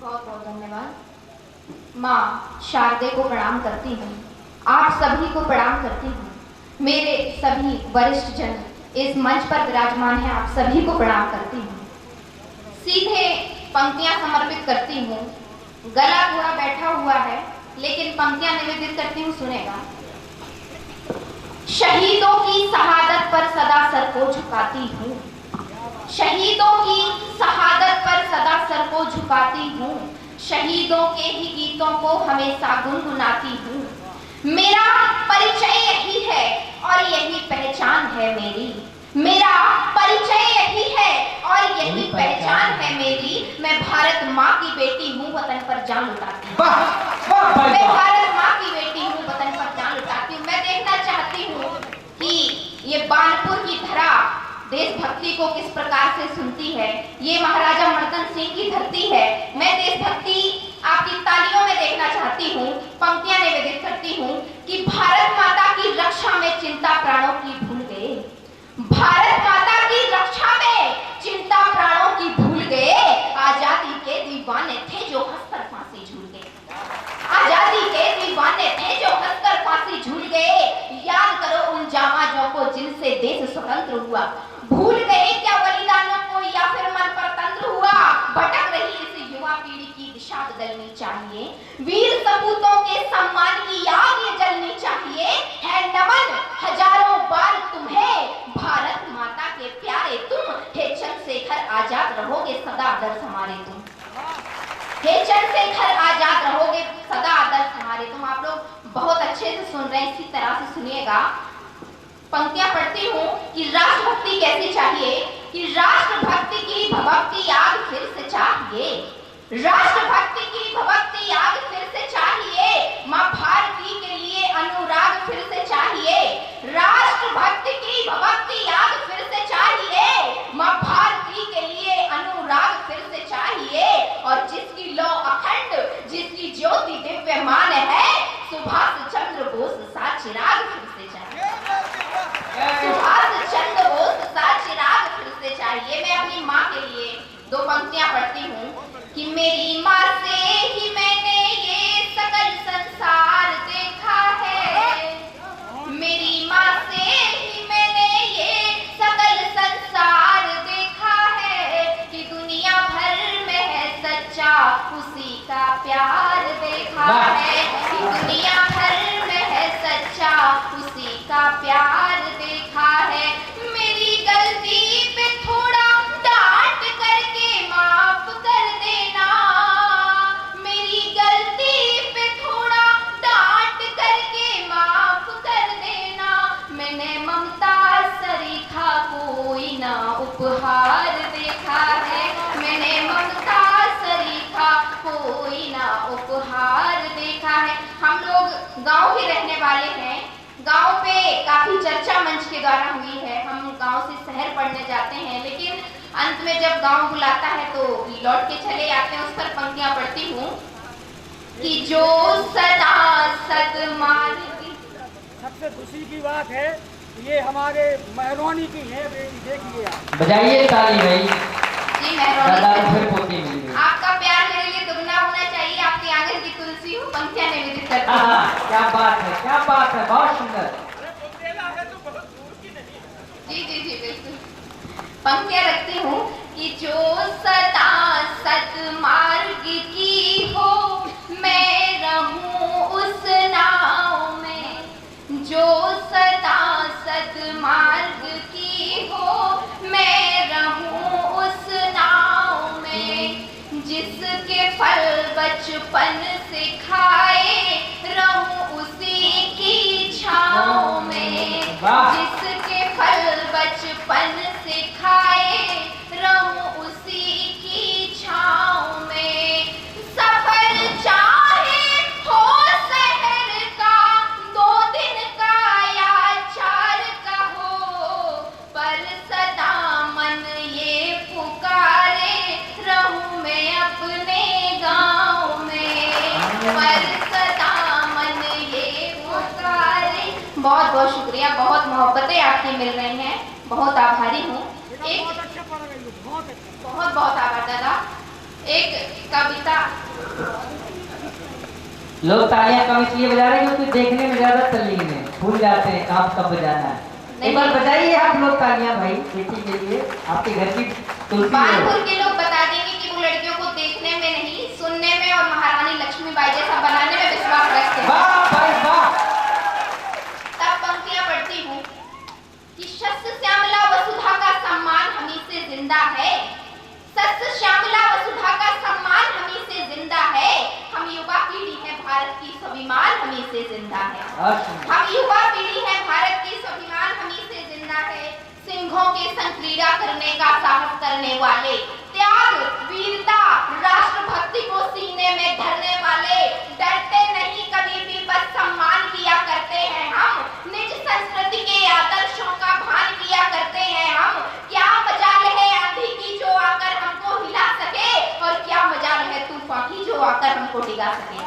बहुत बहुत धन्यवाद। माँ शारदे को प्रणाम करती हूँ, आप सभी को प्रणाम करती हूँ। मेरे सभी वरिष्ठ जन इस मंच पर विराजमान हैं, आप सभी को प्रणाम करती हूँ। सीधे पंक्तियां समर्पित करती हूँ। गला पूरा बैठा हुआ है, लेकिन पंक्तियां निवेदित करती हूँ, सुनेगा। शहीदों की शहादत पर सदा सर को झुकाती हूँ, शहीदों की शहादत पर सदा सर को झुकाती हूँ, शहीदों के ही गीतों को हमेशा गुनगुनाती हूँ। मेरा परिचय यही है और यही पहचान है मेरी, मेरा परिचय यही है और यही पहचान है मेरी। मैं भारत माँ की बेटी हूँ, वतन पर जान लुटाती हूँ। मैं भारत माँ की बेटी हूँ, वतन पर जान लुटाती हूँ। मैं देखना चाहती हूँ कि ये बानपुर की धरा देशभक्ति को किस प्रकार से सुनती है। ये महाराजा मर्दन सिंह की धरती है। मैं देशभक्ति आपकी तालियों में देखना चाहती हूँ। पंक्तियां निवेदित करती हूँ कि भारत माता की रक्षा में चिंता प्राणों की भूल गए, भारत माता की रक्षा में चिंता प्राणों की भूल गए। आजादी के दीवाने थे जो हंसकर फांसी झूल गए, आजादी के दीवाने थे जो हंसकर फांसी झूल गए। याद करो उन जामाजों को जिनसे देश स्वतंत्र हुआ, भूल गए क्या बलिदानों को या फिर मन पर तंत्र हुआ। भटक रही इस युवा पीढ़ी की दिशा बदलनी चाहिए, वीर सपूतों के सम्मान की आग ये जलनी चाहिए। है नमन हजारों बार तुम्हें भारत माता के प्यारे तुम, हे चंद्रशेखर आजाद रहोगे सदा आदर्श हमारे तुम, हे चंद्रशेखर आजाद रहोगे सदा आदर्श हमारे तुम। आप लोग बहुत अच्छे से सुन रहे हैं, इसी तरह से सुनिएगा। पंक्तियां पढ़ती हूँ कि राष्ट्रभक्ति कैसी चाहिए, कि राष्ट्रभक्ति की भभक्ति आग फिर से चाहिए, राष्ट्रभक्ति की भभक्ति आग फिर से चाहिए। माँ भारती के लिए अनुराग फिर से चाहिए, राष्ट्रभक्ति की भभक्ति आग फिर से चाहिए। माँ भारती के लिए अनुराग फिर से चाहिए। और जिसकी लौ अखंड, जिसकी ज्योति दिव्यमान है, सुभाष चंद्र बोस सा चिराग फिर से चाहिए, सुभाष चंद्र बोस सा चिराग फिर से चाहिए। मैं अपनी माँ के लिए दो पंक्तियां पढ़ती हूँ कि मेरी माँ से ही मैंने ये सकल संसार देखा है, मेरी माँ से ही मैंने ये सकल संसार देखा है। कि दुनिया भर में है सच्चा उसी का प्यार देखा है, कि दुनिया भर में है सच्चा उसी का प्यार देखा है। मेरी गलती पे थोड़ा डांट करके माफ कर देना, मेरी गलती पे थोड़ा डांट करके माफ कर देना। मैंने ममता सरीखा कोई ना उपहार देखा है, मैंने ममता सरीखा कोई ना उपहार देखा है। हम लोग गांव के रहने वाले हैं, गांव पे काफी चर्चा मंच के द्वारा हुई है। हम गांव से शहर पढ़ने जाते हैं, लेकिन अंत में जब गांव बुलाता है तो लौट के चले आते हैं। उस पर पंक्तियां पढ़ती हूँ कि जो सदा सदमान की। सबसे खुशी की बात है ये हमारे मेहरबानी की है, देखिए आप बजाइए ताली भाई। जी मेहरबानी, आपका प्यार मेरे लिए दुगना होना चाहिए। आपके आंगन की तुलसी हूँ, पंक्तियां निवेदित करती हूँ। क्या बात है, क्या बात है, बहुत सुंदर। जी जी जी बिल्कुल। पंक्तियां रखती हूँ कि जो सदा सतमार्ग की हो मैं रहूं उस नाव में, जो सदा सतमार्ग की हो मैं रहूं उस नाव में। जिसके फल बचपन से खाए रहूं उसी की छाँव में, जिसके फल बचपन से खाए रहूं उसी की छाँव में। सफर चाहे हो शहर का 2 दिन का या 4 का हो, पर सदा मन ये पुकारे रहूं मैं अपने गाँव में, पर सदा मन ये पुकारे। बहुत बहुत शुक्रिया, बहुत मोहब्बतें आपकी मिल रही हैं, बहुत आभारी हूँ। एक बहुत बहुत आभार दादा। एक कविता। लोग तालियां कम इसलिए बजा रहे हैं क्योंकि देखने में ज्यादा तल्लीन है, भूल जाते हैं कब बजाना है। एक बार बजाइए आप लोग तालियां भाई बेटी के लिए, आपके घर की तुलसी है। बानपुर के लोग बता देंगे कि वो लड़कियों को देखने में नहीं, सुनने में और महारानी लक्ष्मीबाई जैसा बनाने में विश्वास रखते हैं। वाह भाई वाह। तब पंक्तियां पढ़ती हूँ कि शस्य श्यामला वसुधा का सम्मान हमी से जिंदा है। शस्य श्यामला वसुधा का सम्मान हमी से जिंदा है। हम युवा पीढ़ी है, भारत की स्वाभिमान हमी से जिंदा है। हम युवा पीढ़ी है, भारत की स्वाभिमान हमी से जिंदा है। सिंहों के संग क्रीड़ा करने का साहस करने वाले, त्याग वीरता राष्ट्रभक्ति को सीने में धरने वाले, डरते नहीं कभी भी, बस सम्मान किया करते हैं हम। निज संस्कृति के आदर्शों का भान किया करते हैं हम। क्या मजाल है आंधी की जो आकर हमको हिला सके, और क्या मजाल है तूफान की जो आकर हमको डिगा सके।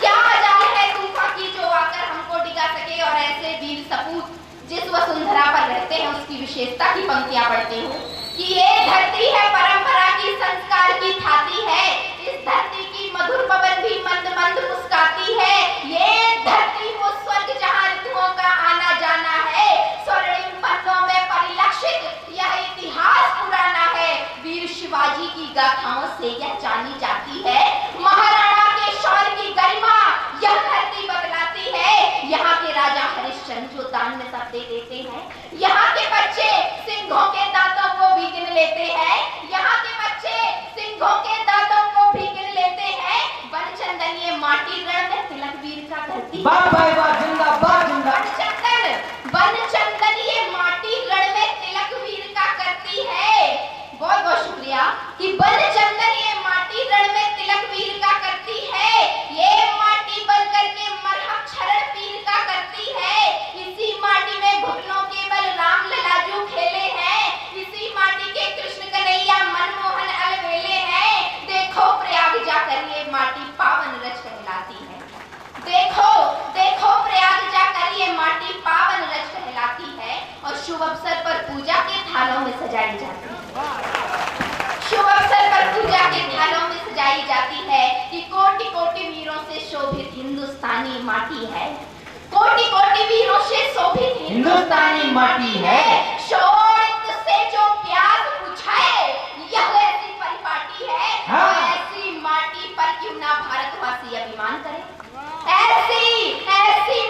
क्या मजाल है तूफान की जो आकर हमको डिगा सके। और ऐसे वीर सपूत जिस वसुंधरा पर रहते हैं उसकी विशेषता की पंक्तियां पढ़ती हूँ कि ये धरती है परंपरा की, संस्कार की थाती है। इस धरती की मधुर पवन भी मंद मंद मुस्काती है। ये धरती वो स्वर्ग जहाँ ऋतुओं का आना जाना है। स्वर्णिम पन्नों में परिलक्षित यह इतिहास पुराना है। वीर शिवाजी की गाथाओं से यह जानी जाती है। महाराणा के शौर्य की गरिमा यह धरती बतलाती है। यहाँ के राजा हरिश्चंद्र जो दान में सब दे देते हैं, यहाँ के बच्चे सिंहों के दांतों को भी गिन लेते हैं। यहाँ के बच्चे सिंहों के दांतों को भी गिन लेते हैं। बनचंदन ये माटी रण में तिलक वीर का करती वाह भाई वाह, जिंदाबाद जिंदाबाद। बनचंदन ये माटी रण में तिलक वीर का करती है। बहुत बहुत शुक्रिया कि बनचंदन ये माटी रण में तिलक वीर का करती है। ये माटी बन करके मरहम क्षरण पीर का करती है। इसी माटी में घुटनों के बल राम ललाजू खेले हैं। इसी माटी के कृष्ण कन्हैया मनमोहन अलबेले हैं। देखो प्रयाग जाकर ये माटी पावन रच कहलाती है। देखो देखो प्रयाग जाकर ये माटी पावन रच कहलाती है। और शुभ अवसर पर पूजा के थालों में सजाई जाती है। शुभ अवसर पर पूजा के थालों में सजाई जाती है कि कोटि कोटि वीरों से शोभित हिंदुस्तानी माटी है। कोटि कोटि वीरों से शोभित हिंदुस्तानी माटी है। शोणित से जो प्यास बुझाए यह ऐसी परिपाटी है। हाँ। तो ऐसी माटी पर क्यों ना भारतवासी अभिमान करे। ऐसी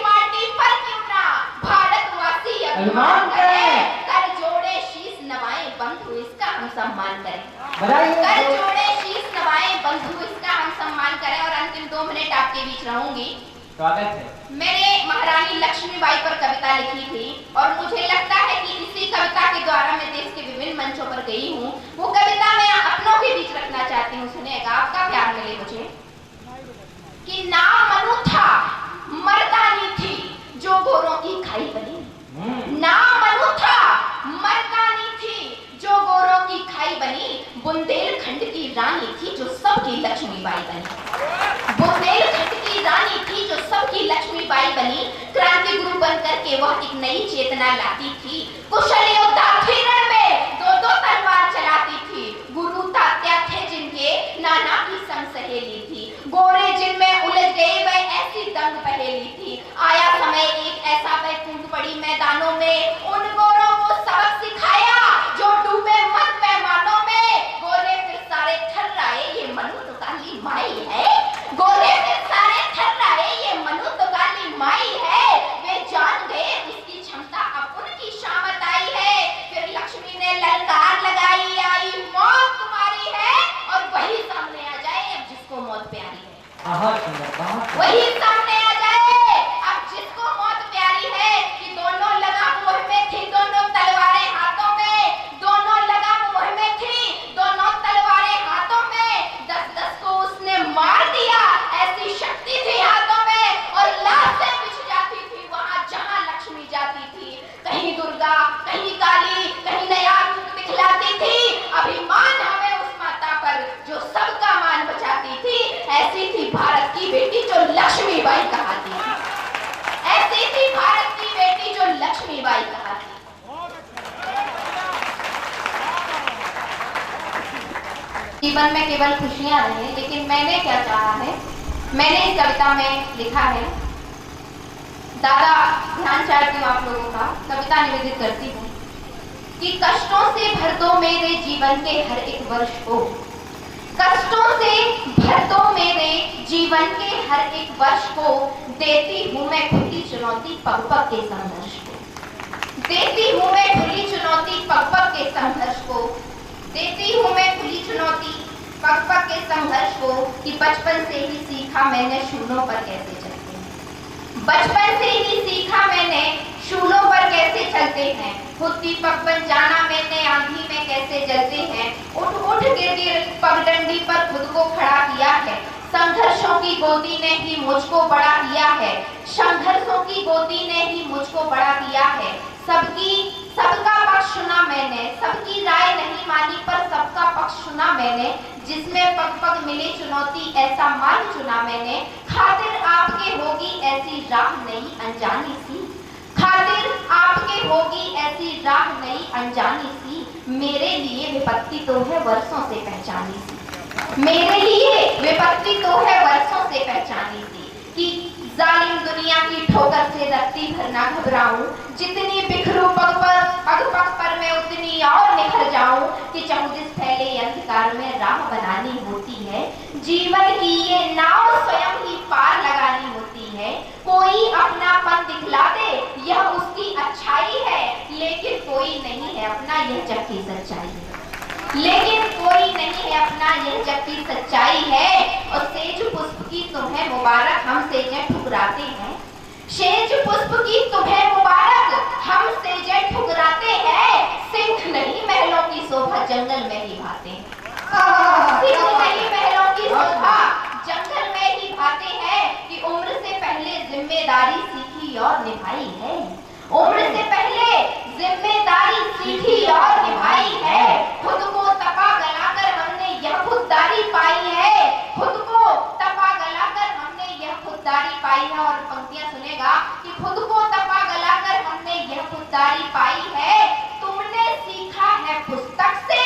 माटी पर क्यों ना भारतवासी अभिमान करे। कर जोड़े शीश नवाएं बंधु इसका हम सम्मान करें। कर जोड़े शीश नवाएं बंधु इसका हम सम्मान करें। और अंतिम 2 मिनट आपके बीच रहूंगी। स्वागत है। मैंने महारानी लक्ष्मीबाई पर कविता लिखी थी और मुझे लगता है कि इसी कविता के द्वारा मैं देश के विभिन्न मंचों पर गई हूँ। वो कविता मैं अपनों के बीच रखना चाहती हूँ। सुनिएगा, आपका प्यार मिले मुझे। कि ना मनु था मर्दानी थी जो गोरों की खाई बनी। ना मनु था मर्दानी थी जो गोरों की खाई बनी। बुंदेलखंड की रानी थी जो सबकी लक्ष्मीबाई बनी। बुंदेलखंड की रानी थी जो सबकी लक्ष्मीबाई बनी। क्रांति गुरु बनकर के वह एक नई चेतना लाती थी। कुशल योद्धा थी रण में 2-2 तलवार चलाती थी। गुरु तात्या थे जिनके नाना की संग सहेली थी। गोरे जिनमें उलझ गए वह ऐसी दंग पहेली थी। आया समय एक ऐसा वह कूद पड़ी मैदानों में। उन गोरों को सबक सिखाया जो डूबे मत पैमानों में। गोरे फिर सारे थर्राए ये मनु तो काली माई है। गोरे फिर सारे थर्राए ये मनु तो काली माई है। वे जान गए उसकी क्षमता अब उनकी शामत आई है। फिर लक्ष्मी ने ललकार लगाई, आई मौत तुम्हारी है। और वही सामने आ जाए अब जिसको मौत प्यारी है। वही सामने आ जाए अब जिसको मौत प्यारी है। कि दोनों लगा मुँह में थी, दोनों तलवारें हाथों में। दोनों लगा मुँह में थी, दोनों तलवारें हाथों में। 10-10 को उसने मार दिया, ऐसी शक्ति थी हाथों में। और लाशें बिछ जाती थी वहाँ जहाँ लक्ष्मी जाती थी। कहीं दुर्गा, कहीं काली, कहीं नया रूप दिखलाती थी। अभिमान हमें उस माता पर जो सबका मान बचाती थी। ऐसी थी भारत की बेटी जो लक्ष्मीबाई कहा जीवन में केवल खुशियां रहे, लेकिन मैंने क्या चाहा है, मैंने इस कविता में लिखा है। दादा ध्यान चाहती हूँ आप लोगों का, कविता निवेदित करती हूँ कि कष्टों से भर दो मेरे जीवन के हर एक वर्ष को, कष्टों से भर दो मेरे जीवन के हर एक वर्ष को, देती हूँ मैं खुली चुनौती पग पग के संघर्ष को, देती हूँ मैं खुली चुनौती पग पग के संघर्ष को, देती हूँ मैं खुली चुनौती पग पग के संघर्ष को, कि बचपन से ही सीखा मैंने शूलों पर कैसे चलते हैं, बचपन से ही सीखा मैंने शूलों पर कैसे चलते हैं, खुद दीपक बन जाना मैंने आंधी में कैसे जलते हैं, उठ उठ गिर गिर पगडंडी पर खुद को खड़ा किया है, संघर्षों की गोदी ने ही मुझको बड़ा किया है, संघर्षों की गोदी ने ही मुझको बड़ा किया है, सबका पक्ष सुना मैंने, सबकी राय नहीं मानी पर सबका पक्ष सुना मैंने, जिसमें पग पग मिले चुनौती ऐसा मार्ग चुना मैंने, खातिर आपके होगी ऐसी राह नहीं अनजानी सी, खातिर आपके होगी ऐसी राह नहीं अनजानी सी, मेरे लिए विपत्ति तो है वर्षों से पहचानी सी, मेरे लिए विपत्ति तो है वर्षों से पहचानी सी, कि जालिम दुनिया की ठोकर से रत्ती भर ना घबराऊं, जितनी बिखरूं पग पग पर मैं उतनी और निखर जाऊं, कि चहुदिस फैले अंधकार में राह बनानी होती है, जीवन की ये नाव स्वयं ही पार लगानी होती है, कोई अपनापन दिखला दे यह उसकी अच्छाई है, लेकिन कोई नहीं है अपना यह जग की सच्चाई है, लेकिन कोई नहीं है अपना यह जग की सच्चाई है, और सेज पुष्प की तुम्हें मुबारक हम सेजें ठुकराते हैं, सेज पुष्प की तुम्हें मुबारक हम सेजें ठुकराते हैं, सिंह नहीं महलों की शोभा जंगल में ही भाते हैं, सिंह नहीं महलों की शोभा जंगल में ही भाते हैं, कि उम्र से पहले जिम्मेदारी सीखी और निभाई है, उम्र से पहले जिम्मेदारी सीखी और निभाई है, खुद को तपा गलाकर हमने यह खुददारी पाई है, खुद को तपा गलाकर हमने यह खुददारी पाई है, और पंक्तियां सुनेगा कि खुद को तपा गलाकर हमने यह खुददारी पाई है, तुमने सीखा है पुस्तक से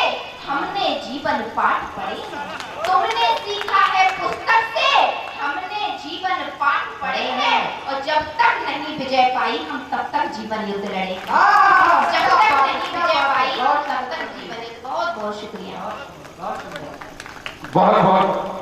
हमने जीवन पाठ पढ़े हैं, तुमने सीखा है पुस्तक से हमने जीवन पाठ पढ़े हैं, और जब तक नहीं विजय पाई हम तब तक जीवन युद्ध लड़ेंगे, जब तक नहीं विजय पाई तब तक जीवन युद्ध। बहुत बहुत शुक्रिया। बहुत बहुत